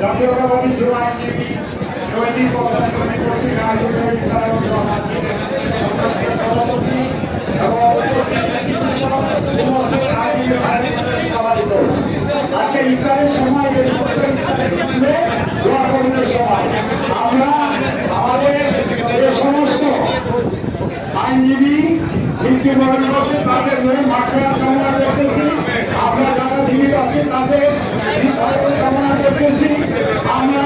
জাতীয়তাবাদী যুব আইনজীবী সমিতির প্রধান কর্তৃক আয়োজিত সভাপতি এবং আজকে ইফতারের সময় দোয়া কবুলের সময় আমরা আমাদের যে সমস্ত আইনজীবী মৃত্যুবরণ করছে তাদের মাঠের কামনা করতেছি। আমরা যারা জীবিত আছে তাদের কামনা করতেছি। আমরা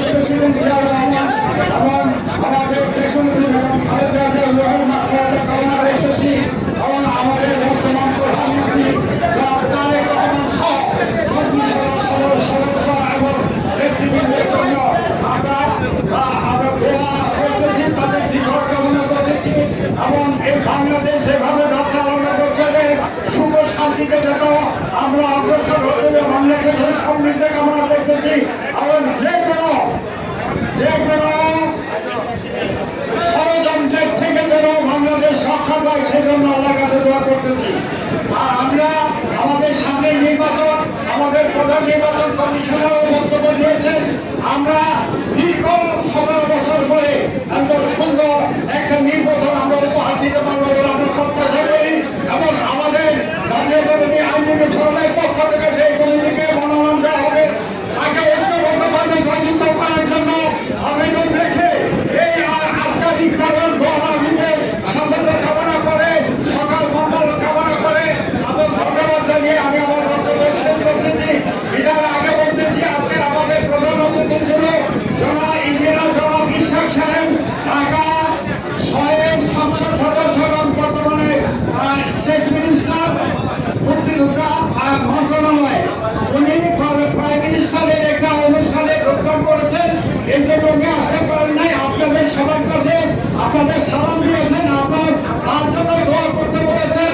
প্রেসিডেন্ট জিয়া রহমান এবং আমাদের প্রেসিডেন্ট মাঠের কামনা করতেছি এবং আমাদের বর্তমান প্রধানমন্ত্রী তারেক রহমান সহ সদস্য এবং নেতৃবৃন্দের জন্য আমরা দোয়া করতেছি, তাদের দীর্ঘ কামনা করতেছি এবং এই বাংলাদেশ যেভাবে যাত্রা আরম্ভ করছে শুভ শান্তিতে যেন আমরা অগ্রসর হতে বাংলাদেশের সমৃদ্ধি কামনা করতেছি এবং যে কোনো ষড়যন্ত্রের থেকে যেন বাংলাদেশ রক্ষা পায় সেজন্য আল্লাহর কাছে দোয়া করতেছি। আর আমরা আমাদের সামনে নির্বাচন, আমাদের প্রধান নির্বাচন কমিশনারও বক্তব্য দিয়েছেন। আমরা দীর্ঘ 17 বছর পরে এত সুন্দর একটা নির্বাচন আমরা উপহার দিতে পারবো বলে আমরা প্রত্যাশা করি এবং আমাদের জাতীয়তাবাদী আইনজীবী ফোরামের পক্ষ থেকে সেই কমিটিকে মনোনয়ন দেওয়া হবে তাকে ঐক্যবদ্ধভাবে নির্বাচিত করার জন্য আবেদন রেখে এই আজকের ইফতারের দোয়া সাফল্য কামনা করে সকাল মঙ্গল কামনা করে এবং ধন্যবাদ জানিয়ে আমি আমার বক্তব্য শেষ করতেছি। এটার আগে বলতেছি আজকের আমাদের প্রধান অতিথি ছিল ইঞ্জিনিয়ার জনাব ইশাক সাহেব, ঢাকা স্বয়ং সংসদ সদস্য এবং বর্তমানে স্টেট মিনিস্টার মুক্তিযোদ্ধা মন্ত্রণালয়। উনি প্রাইম মিনিস্টারের একটা অনুষ্ঠানে যোগদান করেছেন, এই জন্য উনি আসতে পারেন নাই। আপনাদের সবার কাছে আপনাদের সালাম দিয়েছেন, আপনার তার জন্য দোয়া করতে বলেছেন।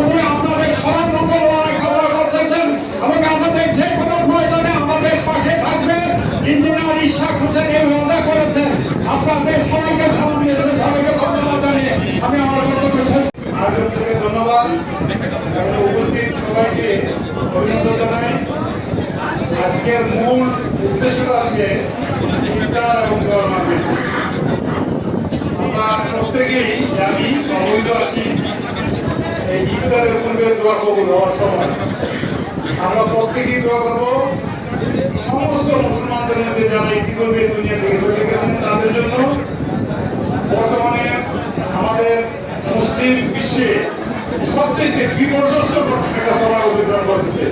উনি আপনাদের সবার মঙ্গল কামনা করতেছেন এবং আমাদের যে কোনো প্রয়োজনে আমাদের পাশে থাকবে ইঞ্জিনিয়ার ইশাক হোসেন এই ওয়াদা করেছেন। আপনাদের সবাইকে সালাম দিয়েছেন, সবাইকে ধন্যবাদ জানিয়ে আমি আমার বক্তব্য শেষ। ধন্যবাদ উপস্থিত সবাইকে অভিনন্দন জানাই। আজকের মূল উদ্দেশ্যটা আছে ইফতার এবং দোয়ার মাহফিল। আমরা প্রত্যেকেই জানি অবহিত আছি এই ইফতারের পূর্বে দোয়া কবুল হওয়ার সময় আমরা প্রত্যেকেই দোয়া করবো সমস্ত মুসলমানদের মধ্যে যারা ইতিপূর্বে দুনিয়া থেকে চলে গেছেন তাদের জন্য। বর্তমানে আমাদের মুসলিম বিশ্বে সবচেয়ে বিপর্যস্ত একটা সময় অতিক্রম করতেছে।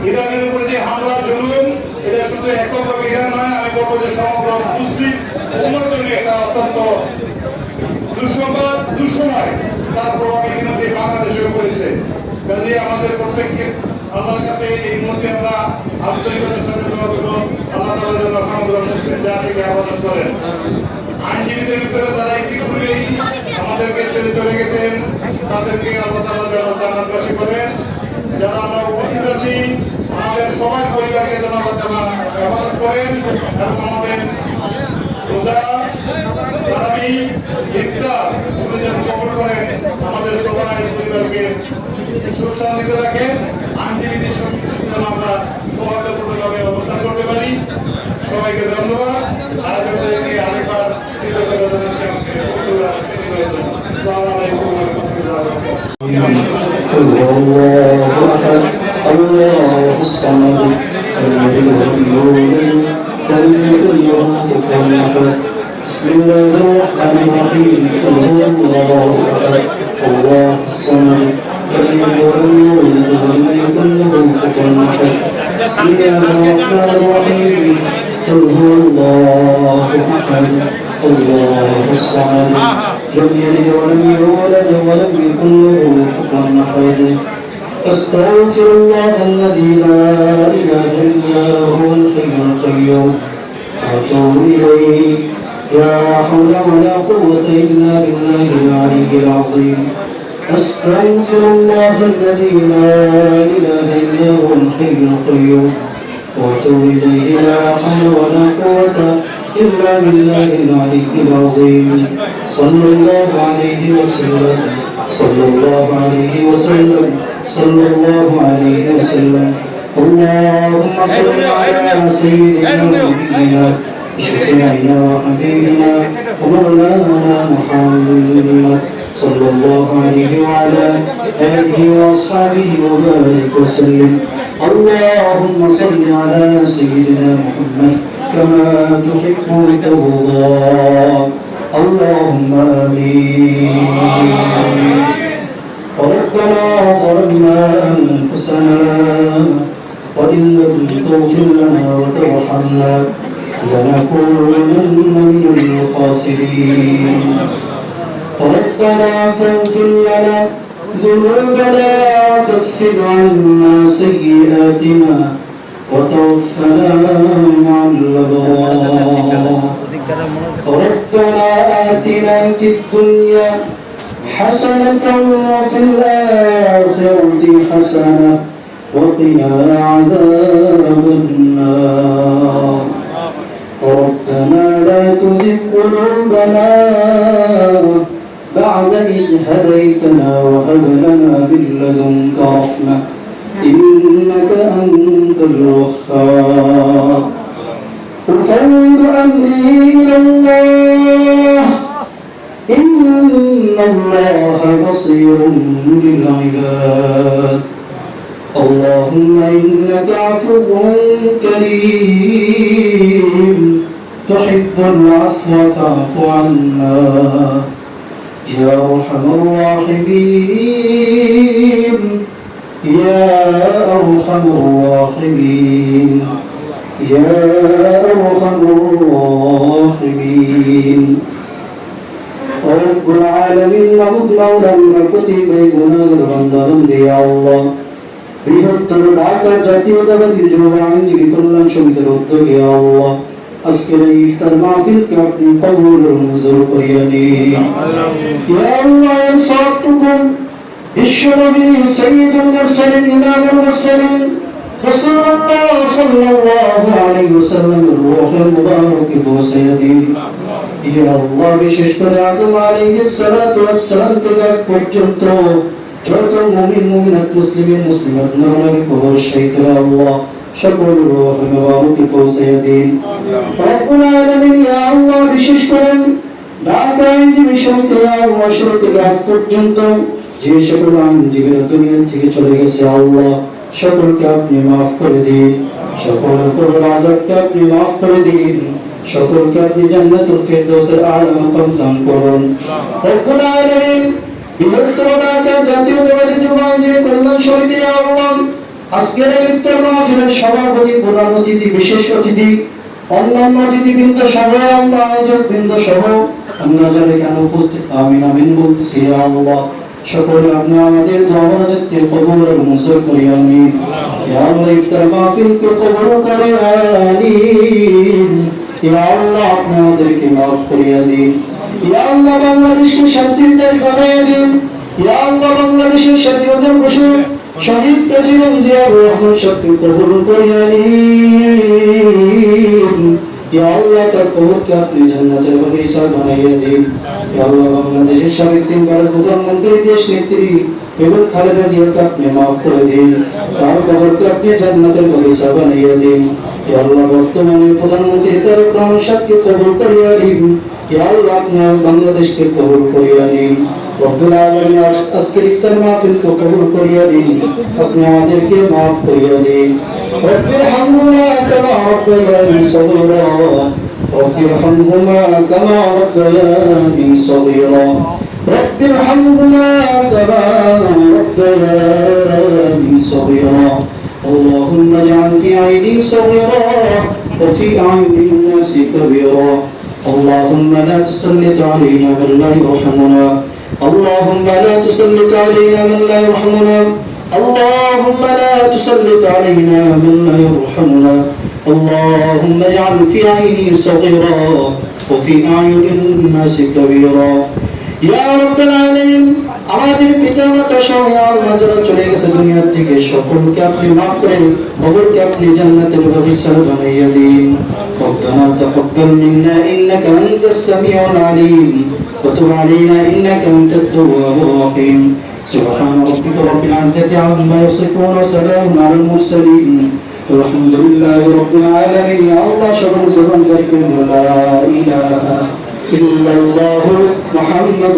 ইরানের উপরে যে হামলা জুলুম, এটা শুধু এককভাবে ইরান নয়, আমি বলবো যে সমগ্র মুসলিম উম্মার জন্য একটা অত্যন্ত দুঃসময় তার প্রভাব ইতিমধ্যে বাংলাদেশেও পড়েছে। কাজে আমাদের প্রত্যেককে আল্লাহর কাছে এই মুহূর্তে আমরা আন্তরিকতার সাথে দোয়া করব আল্লাহ তাআলার জন্য সমগ্র মুসলিম জাতিকে আবাদত করেন। আইনজীবীদের ভিতরে যারা ইতিপূর্বেই আমাদেরকে ছেড়ে চলে গেছেন তাদেরকে আল্লাহ তাআলা যেন জান্নাতবাসী করেন। যারা আমরা উপস্থিত আছি আমাদের সবাই পরিবারকে যেন আল্লাহ তাআলা হেফাজত করেন এবং আমাদের রোজা তারাবি ইফতার উনি যেন কবুল করেন, আমাদের সবাই পরিবারকে সুখ শান্তিতে রাখেন। আইনজীবীদের সঙ্গে যেন আমরা সৌহার্দ্যপূর্ণভাবে অবস্থান করতে পারি। সবাইকে ধন্যবাদ। আরেকবারকে আরেকবার কৃতজ্ঞতা জানাচ্ছি। আসসালামু আলাইকুম ওয়া রাহমাতুল্লাহি ওয়া বারাকাতুহু। الله الصمد الذي لم يولد ولم يكن له كفوا احد. بسم الله الرحمن الرحيم. قل هو الله احد الله الصمد الذي لم يولد ولم يكن له كفوا احد. بسم الله الرحمن الرحيم. قل هو الله احد الله الصمد لم يلد ولم يولد ولم يكن له كفوا احد. أستغفر الله الذي لا إله إلا هو الحي القيوم وأتوب إليه. لا حول ولا قوة إلا بالله العلي العظيم. أستغفر الله الذي لا إله إلا هو الحي القيوم وأتوب إليه. لا حول ولا قوة إلا بالله العلي العظيم. صلى الله عليه وسلم صلى الله عليه وسلم صلى الله عليه وسلم. اللهم صل على سيدنا ونبينا شفيعنا وحبيبنا ومولانا محمد صلى الله عليه وعلى آله وأصحابه وبارك وسلم. اللهم صل على سيدنا محمد كما تحب وترضى. اللهم آمين. ربنا ظلمنا أنفسنا وإن لم تغفر لنا وترحمنا لنكونن من الخاسرين. ربنا فاغفر لنا ذنوبنا وكفر عنا سيئاتنا وتوفنا مع الأبرار. ربنا آتنا في الدنيا حسنة وفي الآخرة حسنة وقنا عذاب النار. ربنا لا تزغ قلوبنا بعد إذ هديتنا وهب لنا من لدنك رحمة إنك أنت الوهاب. أفوض أمري إلى الله إن الله بصير بالعباد. اللهم إنك عفو كريم تحب العفو فاعف عنا يا أرحم الراحمين يا أرحم الراحمين يا أرحم الراحمين. رب العالمين মাবুদ মাওলা প্রতিম এই গুনাহগার বান্দা বান্দি আল্লাহ বৃহত্তর ঢাকা জাতীয়তাবাদী যুব আইনজীবী কল্যাণ সমিতির উদ্যোগে আল্লাহ আজকের এই ইফতার মাহফিলকে আপনি কবুল ও মঞ্জুর করিয়া নিন। ইয়া আল্লাহ সবটুকু বিশ্বনবী সাইয়্যিদুল মুরসালিন ইমামুল মুরসালিন রাসূলুল্লাহ সাল্লাল্লাহু আলাইহি ওয়াসাল্লামের রূহের মুবারকে পৌঁছে দিন। ইয়া আল্লাহ বিশেষ করে আদম আলাইহিস সালাতু ওয়াস সালাম থেকে আজ পর্যন্ত যত মুমিন মুমিনাত মুসলিমিন মুসলিমাত নরনারী কবর শহীদরা আল্লাহ সকল রূহের মুবারকে পৌঁছে দিন। রব্বুল আলামিন ইয়া আল্লাহ বিশেষ করে ঢাকা আইনজীবী সমিতি আল্লাহ শুরু থেকে আজ পর্যন্ত যে সকল আইনজীবীরা দুনিয়া থেকে চলে গেছে আল্লাহ সকলকে আপনি মাফ করে দিন। সকলের কবর আযাবকে আপনি মাফ করে দিন। সকলকে আপনি জান্নাতুল ফিরদাউসের আলা মাকাম দান করুন। রব্বুল আলামিন বৃহত্তর ঢাকা জাতীয়তাবাদী যুব আইনজীবী কল্যাণ সমিতির আহ্বান আজকের ইফতার মাহফিলের সভাপতি প্রধান অতিথি বিশেষ অতিথি অন্যান্য অতিথিবৃন্দ সহ আমরা আয়োজক বৃন্দ সহ আমরা যারা এখানে উপস্থিত আমিন আমিন বলতেছি আল্লাহ সকলে আপনি আমাদের দোয়াকে কবুল ও মঞ্জুর করিয়া নিন। ইয়া আল্লাহ ইফতার মাহফিলকে কবুল করে নিন। ইয়া আল্লাহ আপনি আমাদেরকে মাফ করিয়া দিন। ইয়া আল্লাহ বাংলাদেশকে শান্তির দেশ বানাইয়া দিন। ইয়া আল্লাহ বাংলাদেশের স্বাধীনতার ঘোষক শহীদ প্রেসিডেন্ট জিয়াউর রহমান সাহেবকে কবুল করিয়া নিন। ইয়া আল্লাহ তার কবরকে আপনি জান্নাতের বাগিচা বানাইয়া দিন। ইয়া আল্লাহ বাংলাদেশের সাবেক তিনবারের প্রধানমন্ত্রী দেশ নেত্রী বেগম খালেদা জিয়াকে আপনি মাফ করে দিন। তার কবরকে আপনি জান্নাতের বাগিচা বানাইয়া দিন। ইয়া আল্লাহ বর্তমানে প্রধানমন্ত্রী তারেক রহমান সাহেবকে কবুল করিয়া দিন। ইয়া আল্লাহ আপনি বাংলাদেশকে কবুল করিয়া দিন। রব্বুল আলামিন আজকের ইফতার মাহফিলকে কবুল করিয়া দিন। আপনি আমাদেরকে মাফ করিয়া দিন। রব্বির হামহুমা কামা রাব্বায়ানি সগীরা রব্বির হামহুমা কামা রাব্বায়ানি সগীরা রব্বির হামহুমা কামা রাব্বায়ানি সগীরা اللهم اجعل في عيني صغيرا وفي أعين الناس كبيرا اللهم لا تسلط علينا من لا يرحمنا اللهم لا تسلط علينا من لا يرحمنا اللهم لا تسلط علينا من لا يرحمنا اللهم اجعل في عيني صغيرا وفي أعين الناس كبيرا يا رب العالمين আমাদের পিতামাতা সহ আল্লাহ যারা চলে গেছে দুনিয়া থেকে সকলকে আপনি মাফ করে কবরকে আপনি জান্নাতের বাগিচা বানাইয়া দিন। ربنا تقبل منا إنك أنت السميع العليم وتب علينا إنك أنت التواب الرحيم سبحان ربك رب العزة عما يصفون وسلام على المرسلين والحمد لله رب العالمين الله شكر زبان ذكر لا إله إلا الله محمد